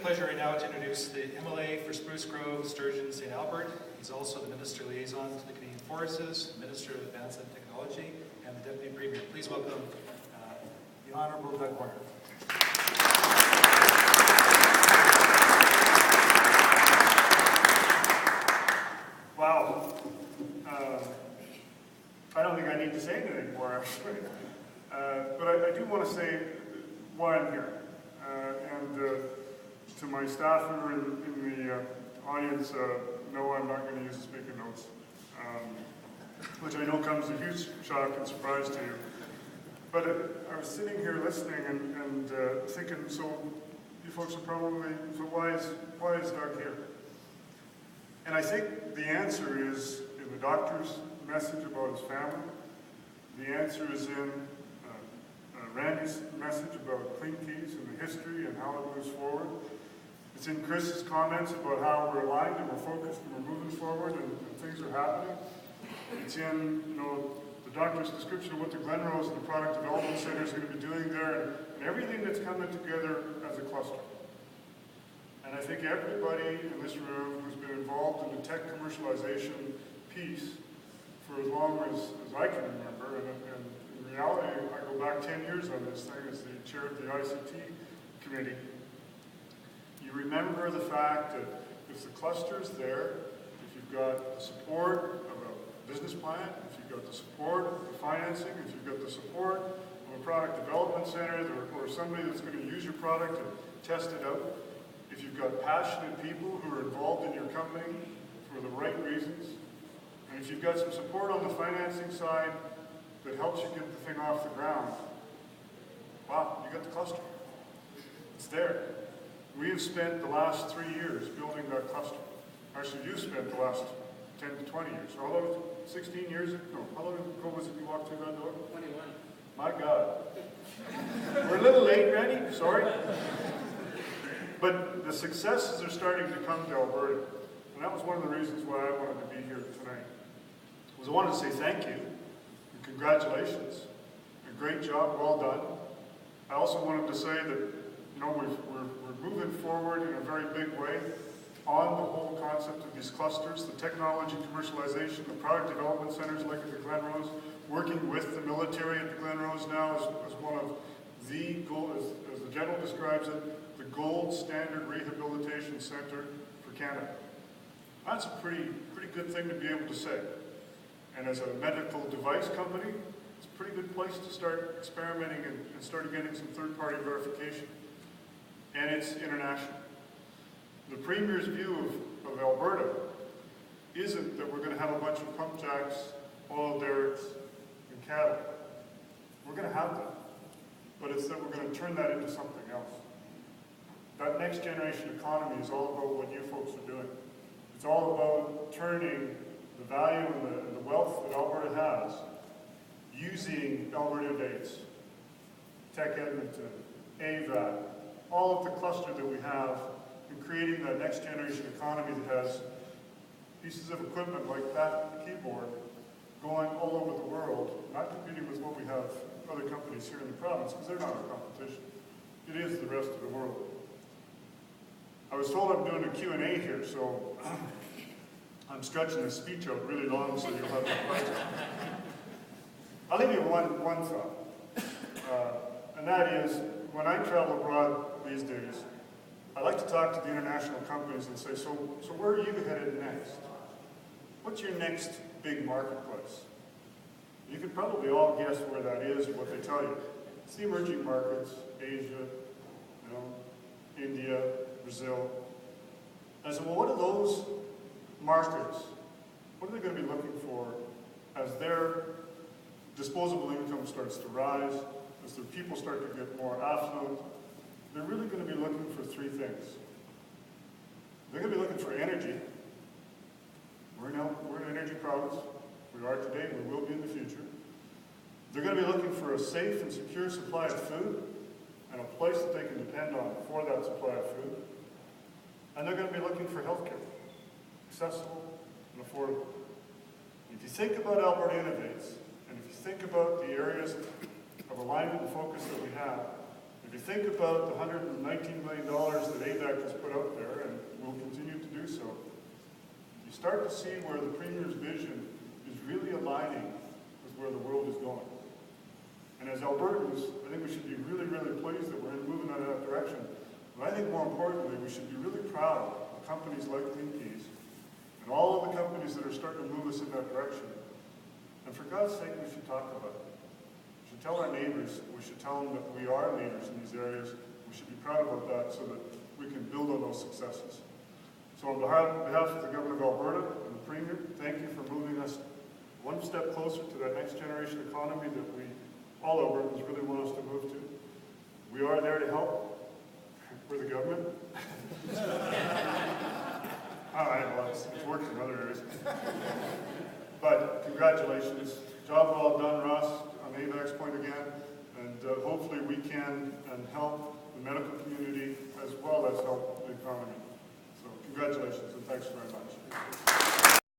pleasure right now to introduce the MLA for Spruce Grove, Sturgeon, St. Albert. He's also the Minister Liaison to the Canadian Forests, Minister of Advanced Technology, and the Deputy Premier. Please welcome the Honourable Doug Warner. Wow. I don't think I need to say anything more, actually. But I do want to say why I'm here. To my staff who are in the audience, no, I'm not going to use the speaker notes, which I know comes as a huge shock and surprise to you. But I was sitting here listening and thinking, so you folks are probably, so why is Doug here? And I think the answer is in the doctor's message about his family. The answer is in Randy's message about Cleankeys and the history and how it moves forward. It's in Chris's comments about how we're aligned and we're focused and we're moving forward and things are happening. It's in the doctor's description of what the Glenrose and the Product Development Center is going to be doing there and everything that's coming together as a cluster. And I think everybody in this room who's been involved in the tech commercialization piece for as long as I can remember, and in reality, I go back 10 years on this thing as the chair of the ICT committee. You remember the fact that if the cluster is there, if you've got the support of a business plan, if you've got the support of the financing, if you've got the support of a product development center or somebody that's going to use your product and test it out, if you've got passionate people who are involved in your company for the right reasons, and if you've got some support on the financing side that helps you get the thing off the ground, wow, you got the cluster. It's there. We have spent the last 3 years building that cluster. Actually, you spent the last 10 to 20 years. How long was it? 16 years ago? No, how long ago was it you walked through that door? 21. My God. We're a little late, Randy. Sorry. But the successes are starting to come to Alberta. And that was one of the reasons why I wanted to be here tonight. I wanted to say thank you and congratulations. A great job, well done. I also wanted to say that we're moving forward in a very big way on the whole concept of these clusters, the technology commercialization, the product development centers like at the Glenrose, working with the military at the Glenrose now as one of the goal, as the general describes it, the gold standard rehabilitation center for Canada. That's a pretty good thing to be able to say. And as a medical device company, it's a pretty good place to start experimenting and start getting some third-party verification. And it's international. The Premier's view of Alberta isn't that we're going to have a bunch of pump jacks, oil derricks, and cattle. We're going to have that. But it's that we're going to turn that into something else. That next generation economy is all about what you folks are doing. It's all about turning the value and the wealth that Alberta has using Alberta Innovates, Tech Edmonton, AVAC, all of the cluster that we have in creating that next generation economy that has pieces of equipment like that keyboard going all over the world, not competing with what we have other companies here in the province, because they're not our competition. It is the rest of the world. I was told I'm doing a Q&A here, so I'm stretching the speech out really long so you'll have the questions. I'll leave you one thought, and that is, when I travel abroad these days, I like to talk to the international companies and say, so where are you headed next? What's your next big marketplace? You could probably all guess where that is and what they tell you. It's the emerging markets, Asia, India, Brazil. And I said, well, what are those markets, what are they going to be looking for as their disposable income starts to rise, as their people start to get more affluent? They're really going to be looking for three things. They're going to be looking for energy. We're an energy province. We are today, we will be in the future. They're going to be looking for a safe and secure supply of food and a place that they can depend on for that supply of food. And they're going to be looking for healthcare, accessible and affordable. If you think about Alberta Innovates, and if you think about the areas of alignment and focus that we have, if you think about the $119 million that AVAC has put start to see where the Premier's vision is really aligning with where the world is going. And as Albertans, I think we should be really, really pleased that we're moving in that direction. But I think more importantly, we should be really proud of companies like Cleankeys and all of the companies that are starting to move us in that direction. And for God's sake, we should talk about it. We should tell our neighbors, we should tell them that we are leaders in these areas. We should be proud about that so that we can build on those successes. So on behalf of the Government of Alberta and the Premier, thank you for moving us one step closer to that next generation economy that all Albertans really want us to move to. We are there to help. We're the government. It's worked in other areas. But congratulations. Job well done, Ross, on AVAC's point again. And hopefully we can help the medical community as well as help the economy. So congratulations and thanks very much.